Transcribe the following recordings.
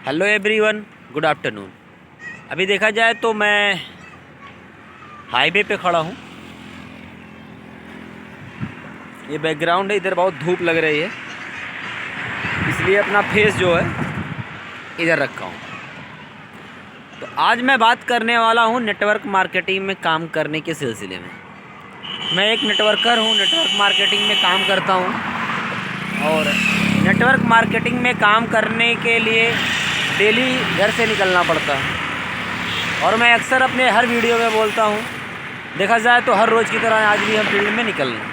Hello everyone, good afternoon. अभी देखा जाए तो मैं हाईवे पे खड़ा हूँ। ये बैकग्राउंड है, इधर बहुत धूप लग रही है, इसलिए अपना फेस जो है इधर रखा हूँ। तो आज मैं बात करने वाला हूँ नेटवर्क मार्केटिंग में काम करने के सिलसिले में। मैं एक नेटवर्कर हूँ, नेटवर्क मार्केटिंग में काम करता हूँ और नेटवर्क मार्केटिंग में काम करने के लिए डेली घर से निकलना पड़ता है। और मैं अक्सर अपने हर वीडियो में बोलता हूँ, देखा जाए तो हर रोज़ की तरह आज भी हम फील्ड में निकल रहे हैं।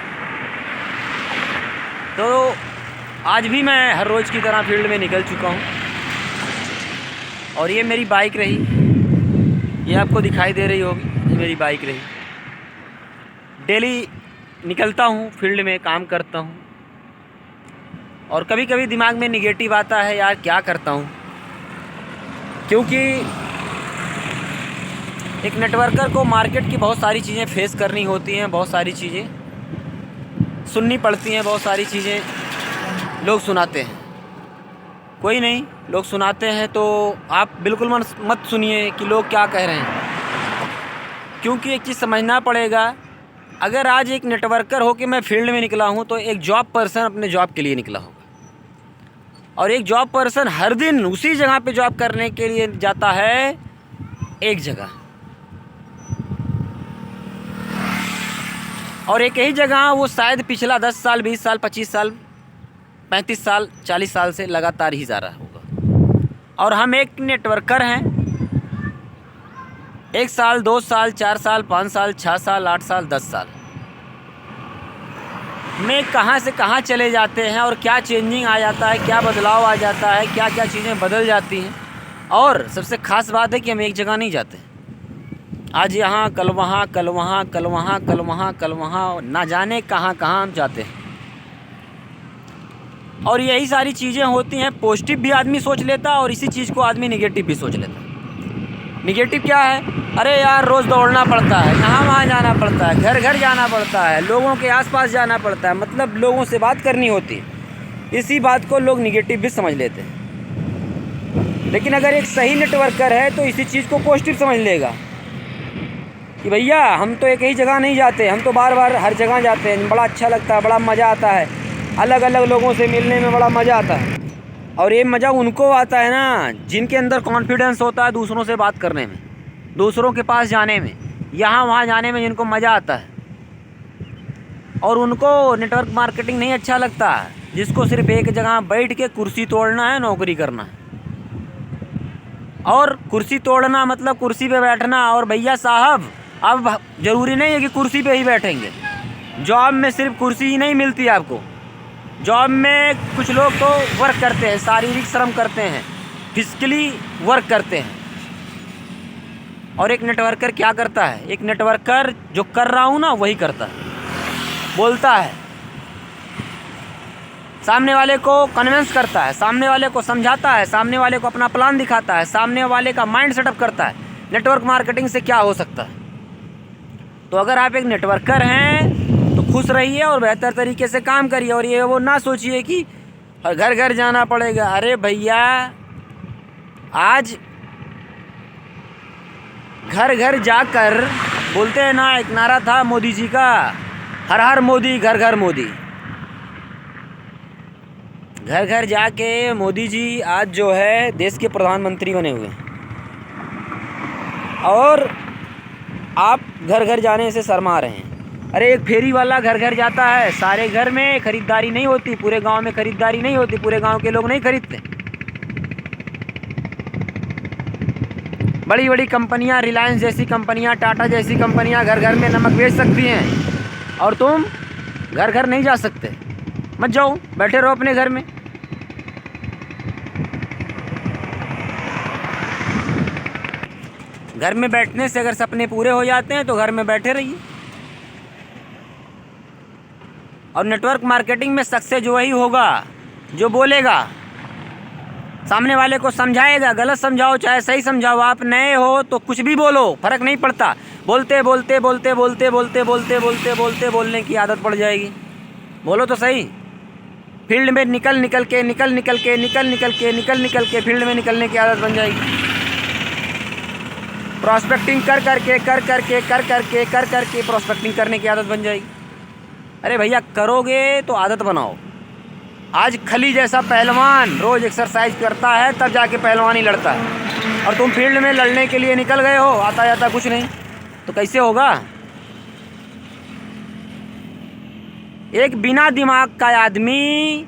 तो आज भी मैं हर रोज़ की तरह फील्ड में निकल चुका हूँ और ये मेरी बाइक रही, ये आपको दिखाई दे रही होगी, ये मेरी बाइक रही। डेली निकलता हूँ, फील्ड में काम करता हूँ और कभी कभी दिमाग में निगेटिव आता है, यार क्या करता हूँ, क्योंकि एक नेटवर्कर को मार्केट की बहुत सारी चीज़ें फेस करनी होती हैं, बहुत सारी चीज़ें सुननी पड़ती हैं, बहुत सारी चीज़ें लोग सुनाते हैं। कोई नहीं, लोग सुनाते हैं तो आप बिल्कुल मत सुनिए कि लोग क्या कह रहे हैं, क्योंकि एक चीज़ समझना पड़ेगा। अगर आज एक नेटवर्कर हो कि मैं फील्ड में निकला हूँ, तो एक जॉब पर्सन अपने जॉब के लिए निकला होगा और एक जॉब पर्सन हर दिन उसी जगह पे जॉब करने के लिए जाता है, एक जगह, और एक ही जगह वो शायद पिछला 10 साल, 20 साल, 25 साल, 35 साल, 40 साल से लगातार ही जा रहा होगा। और हम एक नेटवर्कर हैं, 1 साल, 2 साल, 4 साल, 5 साल, 6 साल, 8 साल, 10 साल में कहाँ से कहाँ चले जाते हैं और क्या चेंजिंग आ जाता है, क्या बदलाव आ जाता है, क्या क्या चीज़ें बदल जाती हैं। और सबसे ख़ास बात है कि हम एक जगह नहीं जाते, आज यहाँ, कल वहाँ, कल वहाँ, कल वहाँ, कल वहाँ, कल वहाँ, ना जाने कहाँ कहाँ हम जाते हैं। और यही सारी चीज़ें होती हैं। पॉजिटिव भी आदमी सोच लेता और इसी चीज़ को आदमी निगेटिव भी सोच लेता। निगेटिव क्या है? अरे यार, रोज़ दौड़ना पड़ता है, यहाँ वहाँ जाना पड़ता है, घर घर जाना पड़ता है, लोगों के आसपास जाना पड़ता है, मतलब लोगों से बात करनी होती है। इसी बात को लोग निगेटिव भी समझ लेते हैं। लेकिन अगर एक सही नेटवर्कर है तो इसी चीज़ को पॉजिटिव समझ लेगा कि भैया हम तो एक ही जगह नहीं जाते, हम तो बार बार हर जगह जाते हैं, बड़ा अच्छा लगता है, बड़ा मज़ा आता है, अलग अलग लोगों से मिलने में बड़ा मज़ा आता है। और ये मज़ा उनको आता है ना जिनके अंदर कॉन्फिडेंस होता है दूसरों से बात करने में, दूसरों के पास जाने में, यहाँ वहाँ जाने में, जिनको मज़ा आता है। और उनको नेटवर्क मार्केटिंग नहीं अच्छा लगता, जिसको सिर्फ एक जगह बैठ के कुर्सी तोड़ना है, नौकरी करना है। और कुर्सी तोड़ना मतलब कुर्सी पे बैठना। और भैया साहब, अब ज़रूरी नहीं है कि कुर्सी पे ही बैठेंगे। जॉब में सिर्फ कुर्सी ही नहीं मिलती आपको। जॉब में कुछ लोग तो वर्क करते हैं, शारीरिक श्रम करते हैं, फिजिकली वर्क करते हैं। और एक नेटवर्कर क्या करता है? एक नेटवर्कर जो कर रहा हूँ ना वही करता है, बोलता है, सामने वाले को कन्विंस करता है, सामने वाले को समझाता है, सामने वाले को अपना प्लान दिखाता है, सामने वाले का माइंड सेटअप करता है। नेटवर्क मार्केटिंग से क्या हो सकता है? तो अगर आप एक नेटवर्कर हैं तो खुश रहिए और बेहतर तरीके से काम करिए। और ये वो ना सोचिए कि घर घर जाना पड़ेगा। अरे भैया, आज घर घर जाकर, बोलते हैं ना, एक नारा था मोदी जी का, हर हर मोदी, घर घर मोदी। घर घर जाके मोदी जी आज जो है देश के प्रधानमंत्री बने हुए हैं और आप घर घर जाने से शर्मा रहे हैं। अरे एक फेरी वाला घर घर जाता है, सारे घर में खरीदारी नहीं होती, पूरे गांव में खरीदारी नहीं होती, पूरे गांव के लोग नहीं खरीदते। बड़ी बड़ी कंपनियां, रिलायंस जैसी कंपनियां, टाटा जैसी कंपनियां घर घर में नमक बेच सकती हैं और तुम घर घर नहीं जा सकते। मत जाओ, बैठे रहो अपने घर में। घर में बैठने से अगर सपने पूरे हो जाते हैं तो घर में बैठे रहिए। और नेटवर्क मार्केटिंग में सक्सेस जो वही होगा जो बोलेगा, सामने वाले को समझाएगा। गलत समझाओ चाहे सही समझाओ, आप नए हो तो कुछ भी बोलो, फ़र्क नहीं पड़ता। बोलते बोलते बोलते बोलते बोलते बोलते बोलते बोलते बोलने की आदत पड़ जाएगी। बोलो तो सही। फील्ड में निकल के फील्ड में निकलने की आदत बन जाएगी। प्रॉस्पेक्टिंग कर करके प्रॉस्पेक्टिंग करने की आदत बन जाएगी। अरे भैया करोगे तो आदत बनाओ। आज खली जैसा पहलवान रोज़ एक्सरसाइज करता है तब जाके पहलवानी लड़ता है, और तुम फील्ड में लड़ने के लिए निकल गए हो, आता जाता कुछ नहीं, तो कैसे होगा। एक बिना दिमाग का आदमी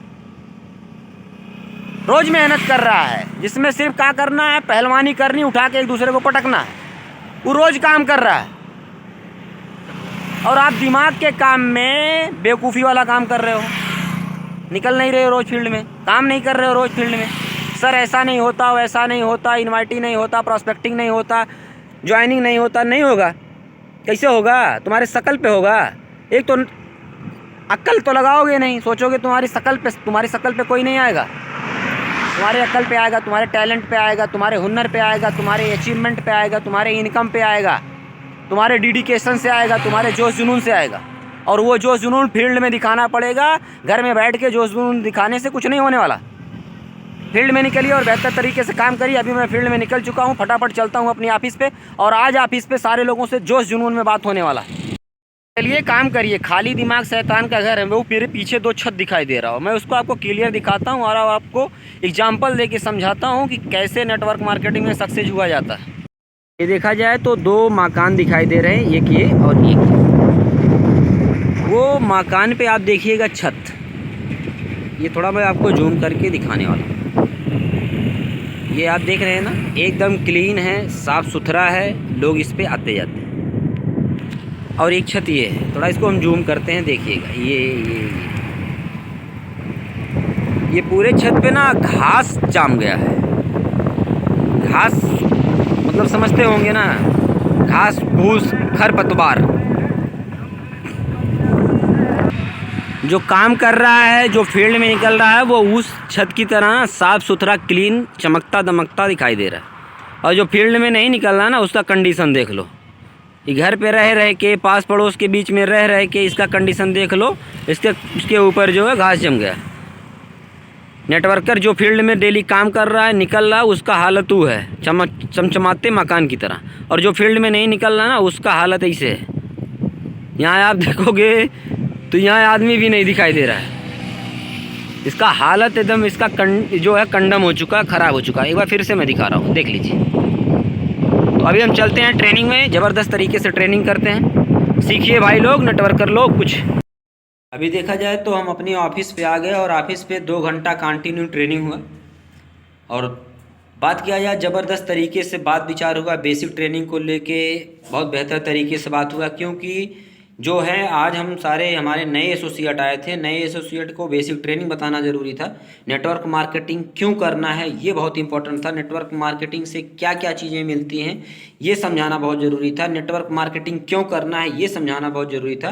रोज मेहनत कर रहा है, जिसमें सिर्फ क्या करना है, पहलवानी करनी, उठा के एक दूसरे को पटकना है, वो रोज काम कर रहा है। और आप दिमाग के काम में बेवकूफ़ी वाला काम कर रहे हो, निकल नहीं रहे हो रोज़ फील्ड में, काम नहीं कर रहे हो रोज़ फील्ड में। सर ऐसा नहीं होता, वैसा नहीं होता, इन्वाइटी नहीं होता, प्रॉस्पेक्टिंग नहीं होता, ज्वाइनिंग नहीं होता, नहीं होगा। कैसे होगा? तुम्हारे शकल पे होगा। एक तो अक्ल तो लगाओगे नहीं, सोचोगे तुम्हारी शकल पे कोई नहीं आएगा। तुम्हारे अक्ल पे आएगा, तुम्हारे टैलेंट पे आएगा, तुम्हारे हुनर पे आएगा, तुम्हारे अचीवमेंट पे आएगा, तुम्हारे इनकम पे आएगा, तुम्हारे डेडिकेशन से आएगा, तुम्हारे जोश जुनून से आएगा। और वो जोश जुनून फील्ड में दिखाना पड़ेगा। घर में बैठ के जोश जुनून दिखाने से कुछ नहीं होने वाला। फील्ड में निकलिए और बेहतर तरीके से काम करिए। अभी मैं फील्ड में निकल चुका हूँ, फटाफट चलता हूँ अपनी ऑफिस पे, और आज ऑफिस पे सारे लोगों से जोश जुनून में बात होने वाला है। चलिए काम करिए। खाली दिमाग शैतान का घर है। वो मेरे पीछे 2 छत दिखाई दे रहा हो, मैं उसको आपको क्लियर दिखाता हूँ और आपको एग्जाम्पल दे के समझाता हूँ कि कैसे नेटवर्क मार्केटिंग में सक्सेस हुआ जाता है। ये देखा जाए तो 2 मकान दिखाई दे रहे हैं, एक ये और एक ये। वो मकान पे आप देखिएगा छत, ये थोड़ा मैं आपको जूम करके दिखाने वाला हूँ। ये आप देख रहे हैं ना, एकदम क्लीन है, साफ़ सुथरा है, लोग इस पे आते जाते हैं। और एक छत ये है, थोड़ा इसको हम जूम करते हैं, देखिएगा ये पूरे छत पे ना घास जाम गया है। घास मतलब समझते होंगे ना, घास फूस खरपतवार। जो काम कर रहा है, जो फील्ड में निकल रहा है, वो उस छत की तरह साफ़ सुथरा क्लीन चमकता दमकता दिखाई दे रहा है। और जो फील्ड में नहीं निकल रहा ना, उसका कंडीशन देख लो। ये घर पे रह के, पास पड़ोस के बीच में रह के इसका कंडीशन देख लो। इसके ऊपर जो है घास जम गया। नेटवर्कर जो फील्ड में डेली काम कर रहा है, निकल रहा है, उसका हालत वो है चमचमाते मकान की तरह। और जो फील्ड में नहीं निकल रहा ना, उसका हालत ऐसे है। यहाँ आप देखोगे तो यहाँ आदमी भी नहीं दिखाई दे रहा है। इसका हालत एकदम, इसका जो है कंडम हो चुका, ख़राब हो चुका। एक बार फिर से मैं दिखा रहा हूँ, देख लीजिए। तो अभी हम चलते हैं ट्रेनिंग में, ज़बरदस्त तरीके से ट्रेनिंग करते हैं। सीखिए भाई लोग, नेटवर्कर लोग कुछ। अभी देखा जाए तो हम अपनी ऑफिस पे आ गए और ऑफिस पे 2 घंटा कंटिन्यू ट्रेनिंग हुआ। और बात किया जाए, ज़बरदस्त तरीके से बात विचार हुआ। बेसिक ट्रेनिंग को लेके बहुत बेहतर तरीके से बात हुआ, क्योंकि जो है आज हम सारे हमारे नए एसोसिएट आए थे। नए एसोसिएट को बेसिक ट्रेनिंग बताना ज़रूरी था। नेटवर्क मार्केटिंग क्यों करना है ये बहुत इंपॉर्टेंट था। नेटवर्क मार्केटिंग से क्या क्या चीज़ें मिलती हैं ये समझाना बहुत ज़रूरी था। नेटवर्क मार्केटिंग क्यों करना है ये समझाना बहुत ज़रूरी था।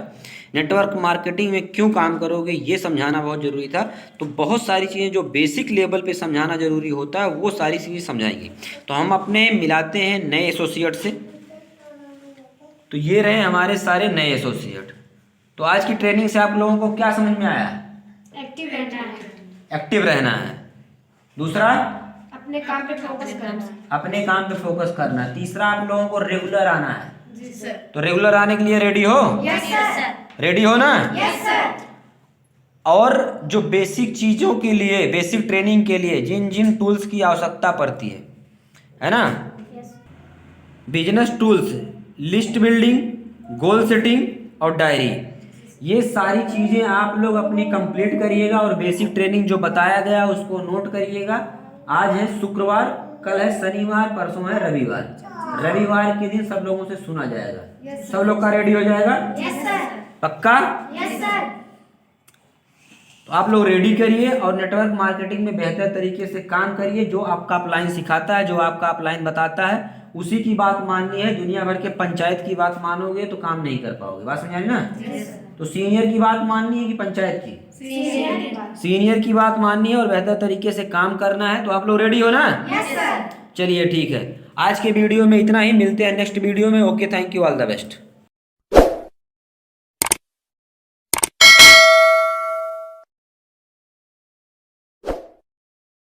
नेटवर्क मार्केटिंग में क्यों काम करोगे ये समझाना बहुत ज़रूरी था। तो बहुत सारी चीज़ें जो बेसिक लेवल पे समझाना ज़रूरी होता है वो सारी चीज़ें समझाएंगे। तो हम अपने मिलाते हैं नए एसोसिएट से। तो ये रहे हमारे सारे नए एसोसिएट। तो आज की ट्रेनिंग से आप लोगों को क्या समझ में आया? एक्टिव रहना है। एक्टिव रहना है। दूसरा, अपने काम पे फोकस करना है। अपने काम पे फोकस करना है। तीसरा, आप लोगों को रेगुलर आना है। जी सर। तो रेगुलर आने के लिए रेडी हो? Yes sir. रेडी हो ना? Yes sir. और जो बेसिक चीज़ों के लिए, बेसिक ट्रेनिंग के लिए जिन जिन टूल्स की आवश्यकता पड़ती है ना, business tools, list building, goal setting और डायरी, ये सारी चीज़ें आप लोग अपनी कंप्लीट करिएगा। और बेसिक ट्रेनिंग जो बताया गया उसको नोट करिएगा। आज है शुक्रवार, कल है शनिवार, परसों है रविवार। रविवार के दिन सब लोगों से सुना जाएगा। सब लोग का रेडी हो जाएगा? Yes sir. पक्का? Yes sir. तो आप लोग रेडी करिए और नेटवर्क मार्केटिंग में बेहतर तरीके से काम करिए। जो आपका अपलाइन सिखाता है, जो आपका अपलाइन बताता है, उसी की बात माननी है। दुनिया भर के पंचायत की बात मानोगे तो काम नहीं कर पाओगे। बात समझ आई ना? तो सीनियर की बात माननी है कि पंचायत की? सीनियर की बात माननी है और बेहतर तरीके से काम करना है। तो आप लोग रेडी हो ना? Yes sir. चलिए ठीक है, आज के वीडियो में इतना ही। मिलते हैं नेक्स्ट वीडियो में। Okay, thank you, all the best.